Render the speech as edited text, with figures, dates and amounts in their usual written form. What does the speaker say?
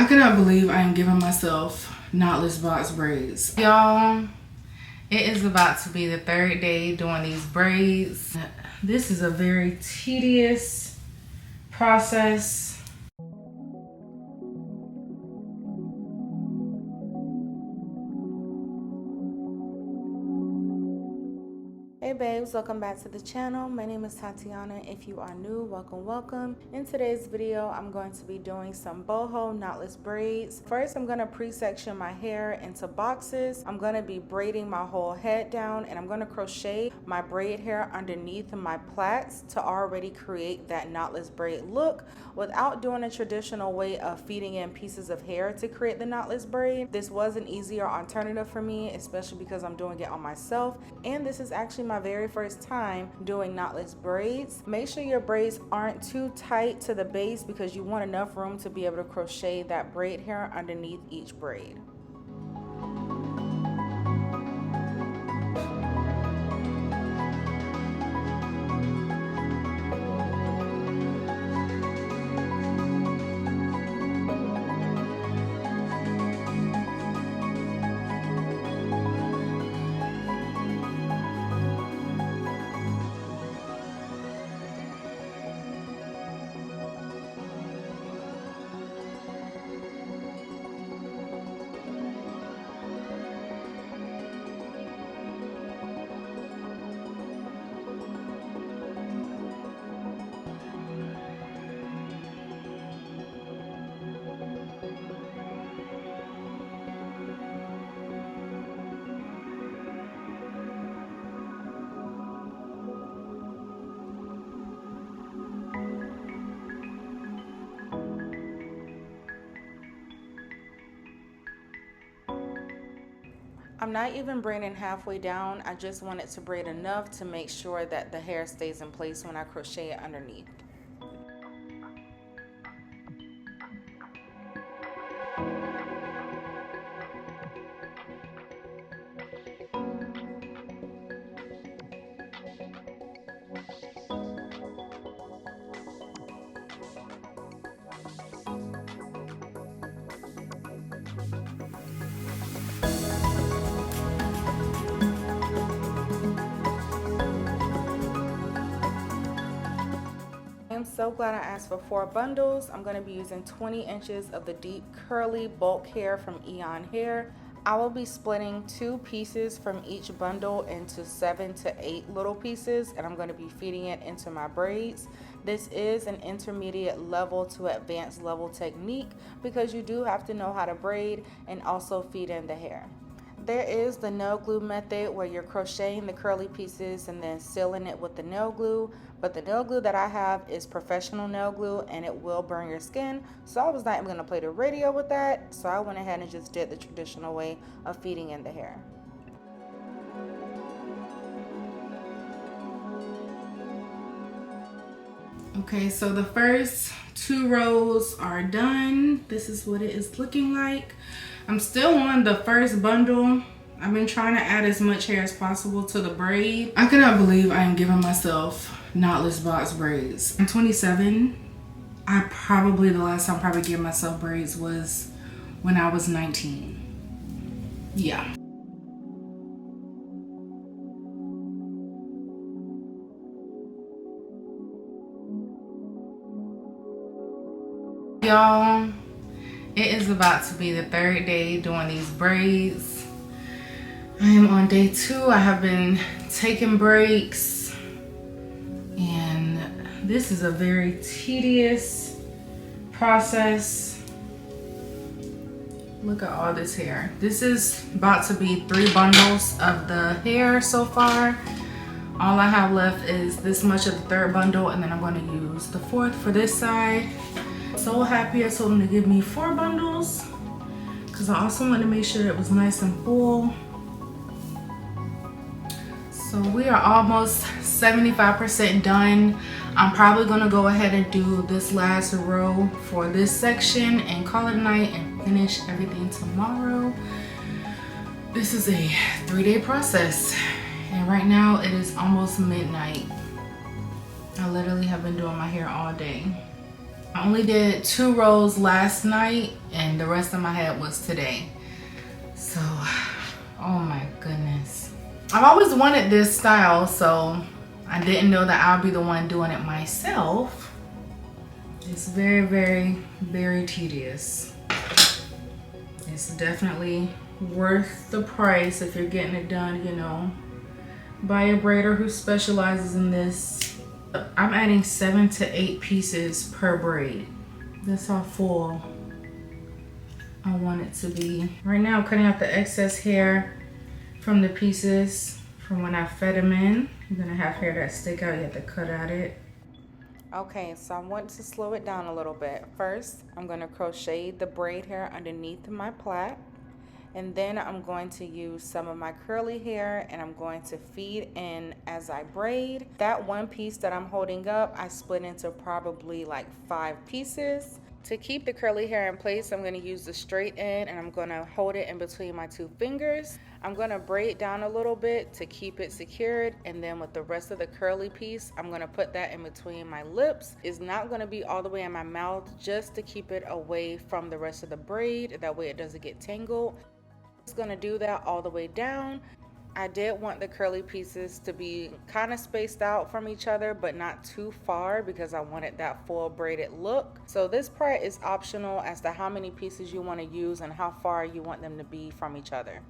I cannot believe I am giving myself knotless box braids. Y'all, it is about to be the third day doing these braids. This is a very tedious process. Hey babes, welcome back to the channel. My name is Tatiaunna. If you are new, welcome. In today's video, I'm going to be doing some boho knotless braids. First, I'm going to pre-section my hair into boxes. I'm going to be braiding my whole head down, and I'm going to crochet my braid hair underneath my plaits to already create that knotless braid look without doing a traditional way of feeding in pieces of hair to create the knotless braid. This was an easier alternative for me, especially because I'm doing it on myself, and this is actually my very first time doing knotless braids. Make sure your braids aren't too tight to the base because you want enough room to be able to crochet that braid hair underneath each braid. I'm not even braiding halfway down. I just wanted to braid enough to make sure that the hair stays in place when I crochet it underneath. I'm so glad I asked for 4 bundles. I'm going to be using 20 inches of the deep curly bulk hair from Eayonhair. I will be splitting 2 pieces from each bundle into 7 to 8 little pieces, and I'm going to be feeding it into my braids. This is an intermediate level to advanced level technique because you do have to know how to braid and also feed in the hair. There is the nail glue method where you're crocheting the curly pieces and then sealing it with the nail glue, but the nail glue that I have is professional nail glue and it will burn your skin, so I was not even going to play the radio with that, so I went ahead and just did the traditional way of feeding in the hair. Okay, so the first 2 rows are done. This is what it is looking like. I'm still on the first bundle. I've been trying to add as much hair as possible to the braid. I cannot believe I am giving myself knotless box braids. I'm 27. The last time I probably gave myself braids was when I was 19. Yeah. Y'all, it is about to be the third day doing these braids. I am on day 2. I have been taking breaks, and this is a very tedious process. Look at all this hair. This is about to be 3 bundles of the hair so far. All I have left is this much of the 3rd bundle, and then I'm going to use the 4th for this side. So happy I told him to give me 4 bundles because I also wanted to make sure it was nice and full. So we are almost 75% done. I'm probably going to go ahead and do this last row for this section and call it a night and finish everything tomorrow. This is a 3-day process, and right now it is almost midnight. I literally have been doing my hair all day. I only did 2 rows last night and the rest of my head was today. So, oh my goodness. I've always wanted this style, so I didn't know that I'll be the one doing it myself. It's very, very, very tedious. It's definitely worth the price if you're getting it done, you know, by a braider who specializes in this. I'm adding 7 to 8 pieces per braid. That's how full I want it to be. Right now I'm cutting out the excess hair from the pieces from when I fed them in. You're gonna have hair that stick out, you have to cut at it. Okay, so I want to slow it down a little bit. First, I'm gonna crochet the braid hair underneath my plait. And then I'm going to use some of my curly hair and I'm going to feed in as I braid. That one piece that I'm holding up, I split into probably like 5 pieces. To keep the curly hair in place, I'm going to use the straight end and I'm going to hold it in between my 2 fingers. I'm going to braid down a little bit to keep it secured, and then with the rest of the curly piece, I'm going to put that in between my lips. It's not going to be all the way in my mouth, just to keep it away from the rest of the braid. That way it doesn't get tangled. Just going to do that all the way down. I did want the curly pieces to be kind of spaced out from each other, but not too far because I wanted that full braided look. So this part is optional as to how many pieces you want to use and how far you want them to be from each other.